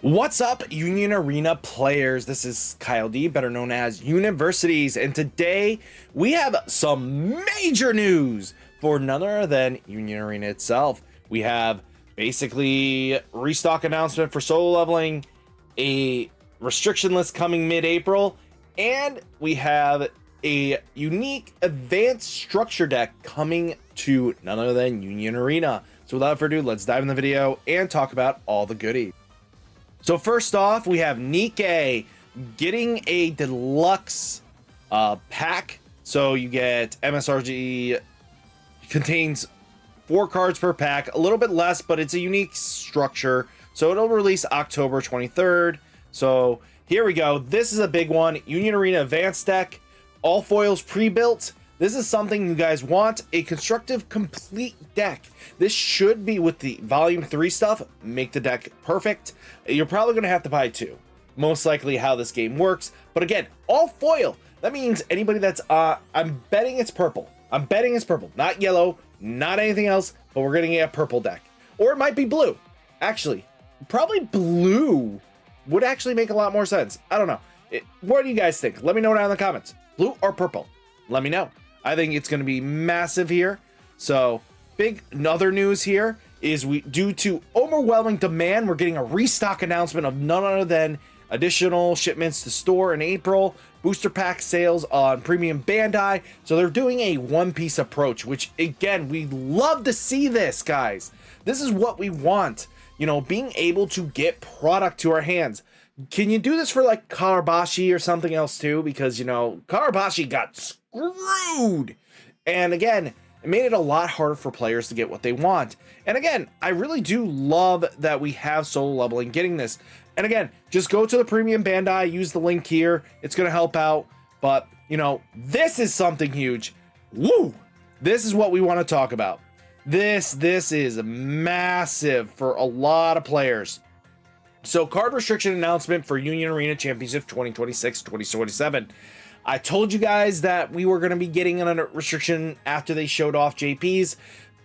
What's up, Union Arena players? This is Kyle D, better known as Unionversities, and today we have some major news for none other than Union Arena itself. We have basically restock announcement for solo leveling, a restriction list coming mid-April, and we have a unique advanced structure deck coming to none other than Union Arena. So without further ado, let's dive in the video and talk about all the goodies. So first off, we have Nikkei getting a deluxe pack. So you get MSRG, contains 4 cards per pack, a little bit less, but it's a unique structure. So it'll release October 23rd. So here we go. This is a big one. Union Arena Advanced deck, all foils pre-built. This is something you guys want, a constructive complete deck. This should be with the volume 3 stuff, make the deck perfect. You're probably gonna have to buy 2, most likely how this game works. But again, all foil. That means anybody that's, I'm betting it's purple. I'm betting it's purple, not yellow, not anything else, but we're getting a purple deck. Or it might be blue. Actually, probably blue would actually make a lot more sense. I don't know. What do you guys think? Let me know down in the comments. Blue or purple? Let me know. I think it's going to be massive here. So big other news here is due to overwhelming demand, we're getting a restock announcement of none other than additional shipments to store in April, booster pack sales on premium Bandai. So they're doing a one-piece approach, which again, we love to see this, guys. This is what we want, you know, being able to get product to our hands. Can you do this for like Karabashi or something else too? Because, you know, Karabashi got screwed. And again, it made it a lot harder for players to get what they want. And again, I really do love that we have solo leveling getting this. And again, just go to the premium Bandai, use the link here. It's going to help out. But, you know, this is something huge. Woo! This is what we want to talk about. This is massive for a lot of players. So card restriction announcement for Union Arena Championship 2026-2027. I told you guys that we were going to be getting a restriction after they showed off JPs,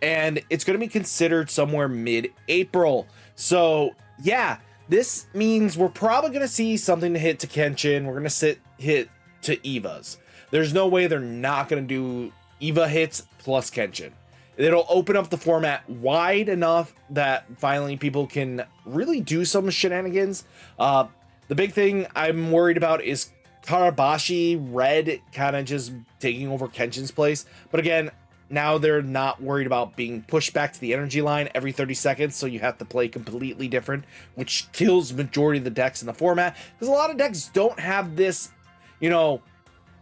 and it's going to be considered somewhere mid-April. So yeah, this means we're probably going to see something to hit to Kenshin. We're going to hit to Evas. There's no way they're not going to do Eva hits plus Kenshin. It'll open up the format wide enough that finally people can really do some shenanigans. The big thing I'm worried about is Karabashi Red kind of just taking over Kenshin's place. But again, now they're not worried about being pushed back to the energy line every 30 seconds. So you have to play completely different, which kills majority of the decks in the format. Because a lot of decks don't have this, you know,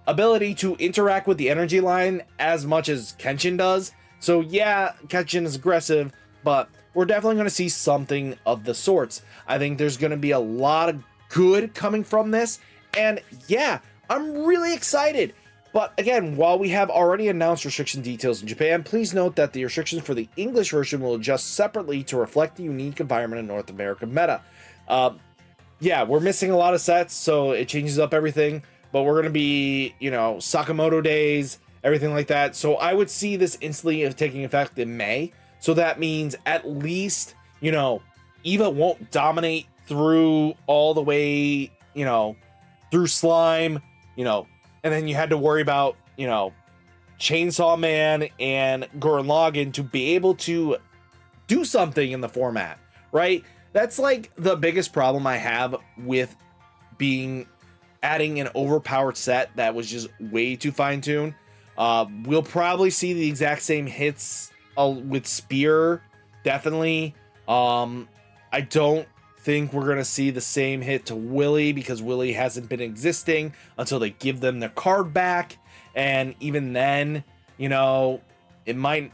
ability to interact with the energy line as much as Kenshin does. So yeah, Kenshin is aggressive, but we're definitely going to see something of the sorts. I think there's going to be a lot of good coming from this. And yeah, I'm really excited. But again, while we have already announced restriction details in Japan, please note that the restrictions for the English version will adjust separately to reflect the unique environment in North American meta. Yeah, we're missing a lot of sets, so it changes up everything. But we're going to be, you know, Sakamoto days, everything like that. So I would see this instantly taking effect in May. So that means at least, you know, Eva won't dominate through all the way, you know, through Slime, you know, and then you had to worry about, you know, Chainsaw Man and Gurren Lagann to be able to do something in the format, right? That's like the biggest problem I have with adding an overpowered set that was just way too fine-tuned. We'll probably see the exact same hits with Spear, definitely. I don't think we're going to see the same hit to Willy because Willy hasn't been existing until they give them their card back. And even then, you know, they might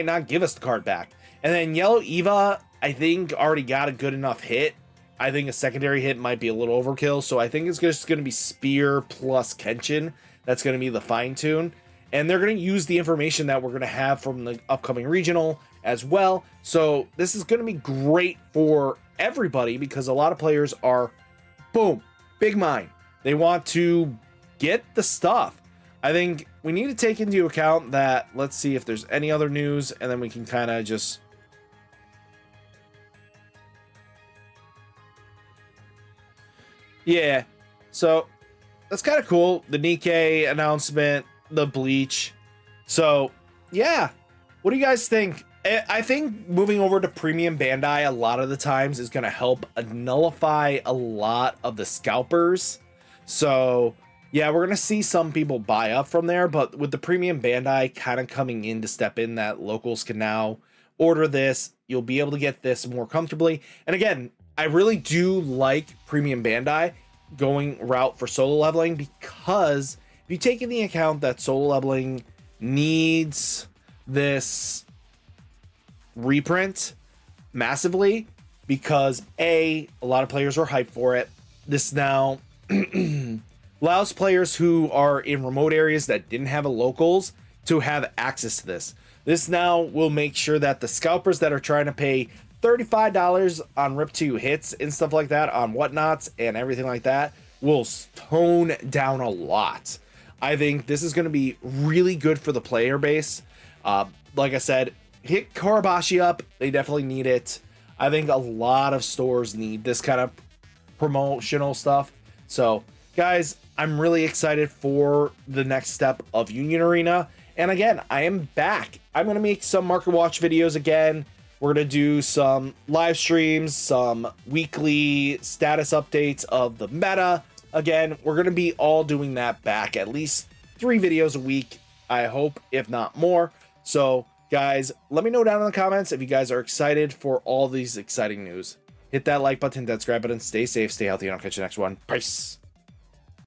not give us the card back. And then Yellow Eva, I think already got a good enough hit. I think a secondary hit might be a little overkill. So I think it's just going to be Spear plus Kenshin. That's going to be the fine tune. And they're going to use the information that we're going to have from the upcoming regional as well. So this is going to be great for everybody because a lot of players are, boom, big mind. They want to get the stuff. I think we need to take into account that, let's see if there's any other news, and then we can kind of just Yeah, so that's kind of cool. The Nikkei announcement, the bleach. So yeah, what do you guys think? I think moving over to premium Bandai a lot of the times is going to help nullify a lot of the scalpers. So yeah, we're going to see some people buy up from there, but with the premium Bandai kind of coming in to step in, that locals can now order this. You'll be able to get this more comfortably. And again, I really do like premium Bandai going route for solo leveling, because if you take into account that solo leveling needs this reprint massively, because a lot of players are hyped for it. This now allows players who are in remote areas that didn't have a locals to have access to this. This now will make sure that the scalpers that are trying to pay $35 on Rip 2 hits and stuff like that, on whatnots and everything like that, will tone down a lot. I think this is going to be really good for the player base. Like I said, hit Karabashi up. They definitely need it. I think a lot of stores need this kind of promotional stuff. So guys, I'm really excited for the next step of Union Arena. And again, I am back. I'm going to make some market watch videos again. We're going to do some live streams, some weekly status updates of the meta. Again, we're going to be all doing that back, at least 3 videos a week, I hope, if not more. So guys, let me know down in the comments if you guys are excited for all these exciting news. Hit that like button, that subscribe button, stay safe, stay healthy, and I'll catch you next one. Peace.